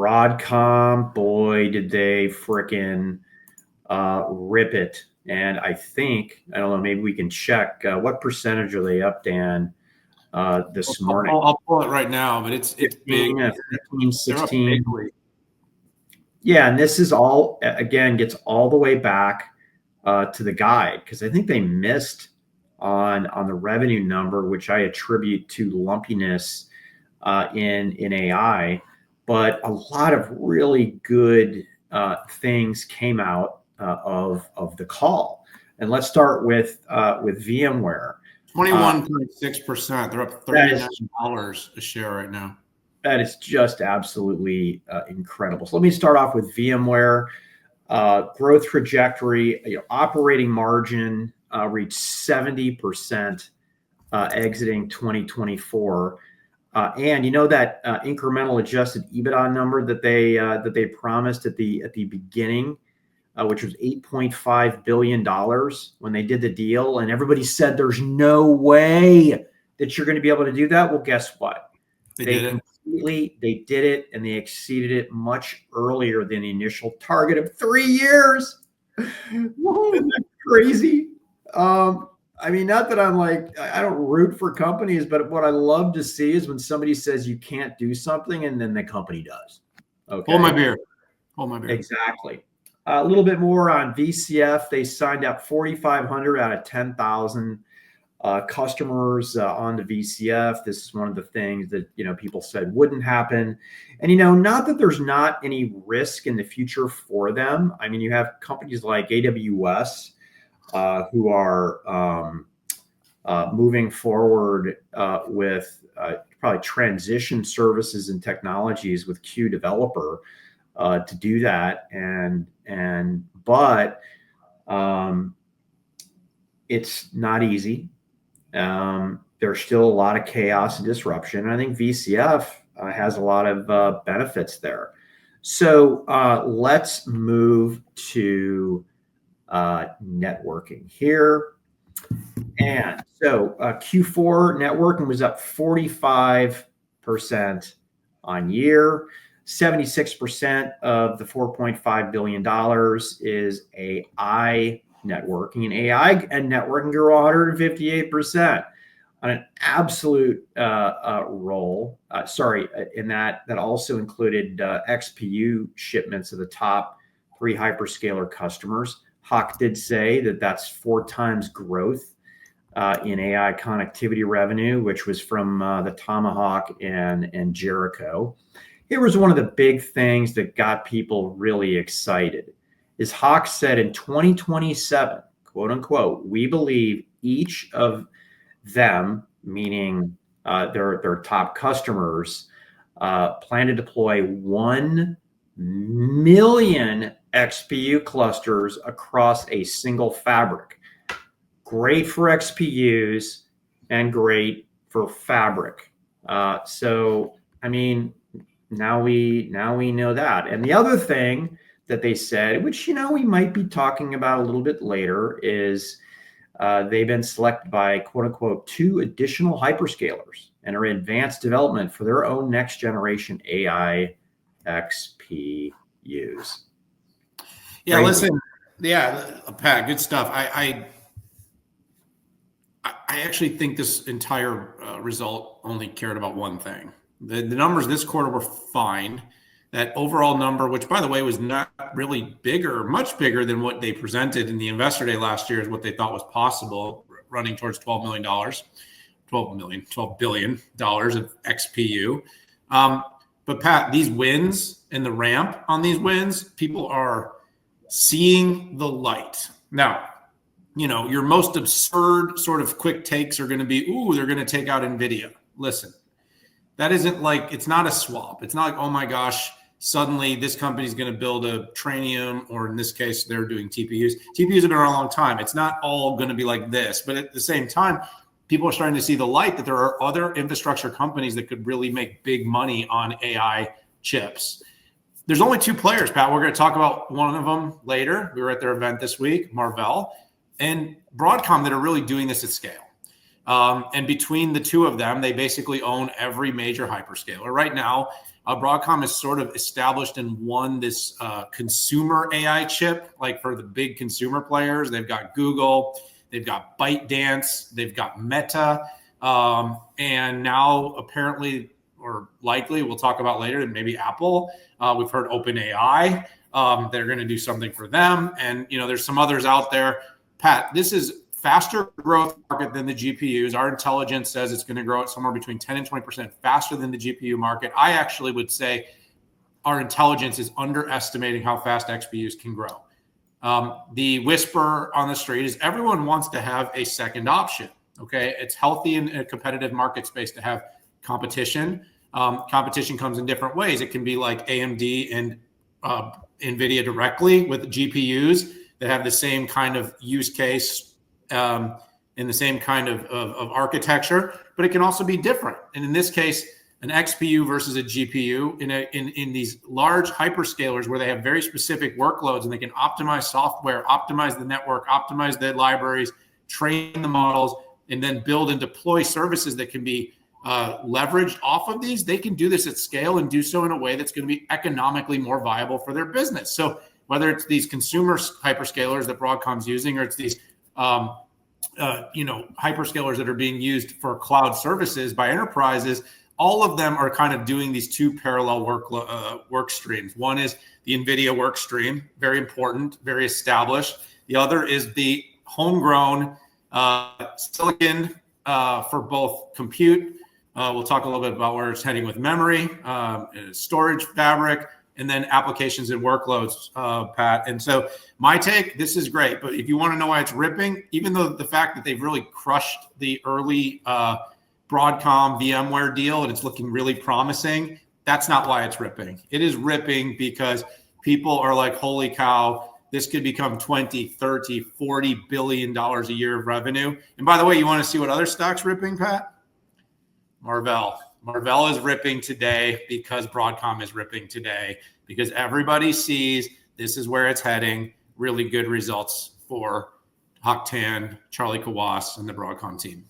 Broadcom, boy, did they frickin' rip it. And I think, I don't know, maybe we can check what percentage are they up, Dan, this morning? I'll pull it right now, but it's 15, big. 15, 16. Yeah, and this is all, again, gets all the way back to the guide, because I think they missed on the revenue number, which I attribute to lumpiness in AI. But a lot of really good things came out of the call. And let's start with VMware. 21.6%. They're up $39 a share right now. That is just absolutely incredible. So let me start off with VMware. Growth trajectory, operating margin reached 70% exiting 2024. And that incremental adjusted EBITDA number that they promised at the beginning, which was $8.5 billion when they did the deal, and everybody said there's no way that you're going to be able to do that. Well, guess what? They did it, and they exceeded it much earlier than the initial target of 3 years. Isn't that crazy? I mean, not that I'm like, I don't root for companies, but what I love to see is when somebody says you can't do something and then the company does. Okay. Hold my beer. Exactly. A little bit more on VCF. They signed up 4,500 out of 10,000 customers on the VCF. This is one of the things that, people said wouldn't happen. And, not that there's not any risk in the future for them. I mean, you have companies like AWS who are moving forward with probably transition services and technologies with Q Developer to do that. But it's not easy. There's still a lot of chaos and disruption. And I think VCF has a lot of benefits there. So let's move to networking here. And so Q4 networking was up 45% on year. 76% of the $4.5 billion is AI networking, and AI and networking grew 158% on an absolute roll. And that also included XPU shipments of the top 3 hyperscaler customers. Hock did say that that's 4 times growth in AI connectivity revenue, which was from the Tomahawk and Jericho. Here was one of the big things that got people really excited. Is Hock said in 2027, quote unquote, we believe each of them, meaning their top customers, plan to deploy 1 million XPU clusters across a single fabric. Great for XPUs and great for fabric. So, I mean, now we know that. And the other thing that they said, which, we might be talking about a little bit later, is they've been selected by, quote unquote, 2 additional hyperscalers and are in advanced development for their own next generation AI XPUs. Yeah, listen. Yeah, Pat, good stuff. I actually think this entire result only cared about one thing. The numbers this quarter were fine. That overall number, which by the way was not really much bigger than what they presented in the Investor Day last year, is what they thought was possible, running towards $12 billion of XPU. But Pat, these wins and the ramp on these wins, people are seeing the light. Now, your most absurd sort of quick takes are going to be, they're going to take out NVIDIA. Listen, that isn't like, it's not a swap. It's not like, oh my gosh, suddenly this company is going to build a Trainium, or in this case, they're doing TPUs. TPUs have been around a long time. It's not all going to be like this. But at the same time, people are starting to see the light that there are other infrastructure companies that could really make big money on AI chips. There's only 2 players, Pat. We're going to talk about one of them later. We were at their event this week, Marvell and Broadcom, that are really doing this at scale. And between the 2 of them, they basically own every major hyperscaler. Right now, Broadcom is sort of established and won this consumer AI chip, like for the big consumer players. They've got Google, they've got ByteDance, they've got Meta, and now apparently, or likely, we'll talk about later, and maybe Apple. We've heard OpenAI. They're going to do something for them. And, there's some others out there. Pat, this is faster growth market than the GPUs. Our intelligence says it's going to grow at somewhere between 10 and 20% faster than the GPU market. I actually would say our intelligence is underestimating how fast XPUs can grow. The whisper on the street is everyone wants to have a second option. Okay. It's healthy in a competitive market space to have competition. Competition comes in different ways. It can be like AMD and NVIDIA directly with GPUs that have the same kind of use case in the same kind of architecture, but it can also be different. And in this case, an XPU versus a GPU in these large hyperscalers where they have very specific workloads and they can optimize software, optimize the network, optimize the libraries, train the models, and then build and deploy services that can be leveraged off of these. They can do this at scale and do so in a way that's going to be economically more viable for their business. So whether it's these consumer hyperscalers that Broadcom's using, or it's these hyperscalers that are being used for cloud services by enterprises, all of them are kind of doing these two parallel work streams. One is the NVIDIA work stream, very important, very established. The other is the homegrown silicon for both compute. We'll talk a little bit about where it's heading with memory, storage fabric, and then applications and workloads, Pat. And so my take, this is great, but if you want to know why it's ripping, even though the fact that they've really crushed the early Broadcom VMware deal and it's looking really promising, that's not why it's ripping. It is ripping because people are like, holy cow, this could become 20, 30, 40 billion dollars a year of revenue. And by the way, you want to see what other stocks ripping, Pat? Marvell. Marvell is ripping today because Broadcom is ripping today, because everybody sees this is where it's heading. Really good results for Hock Tan, Charlie Kawwas, and the Broadcom team.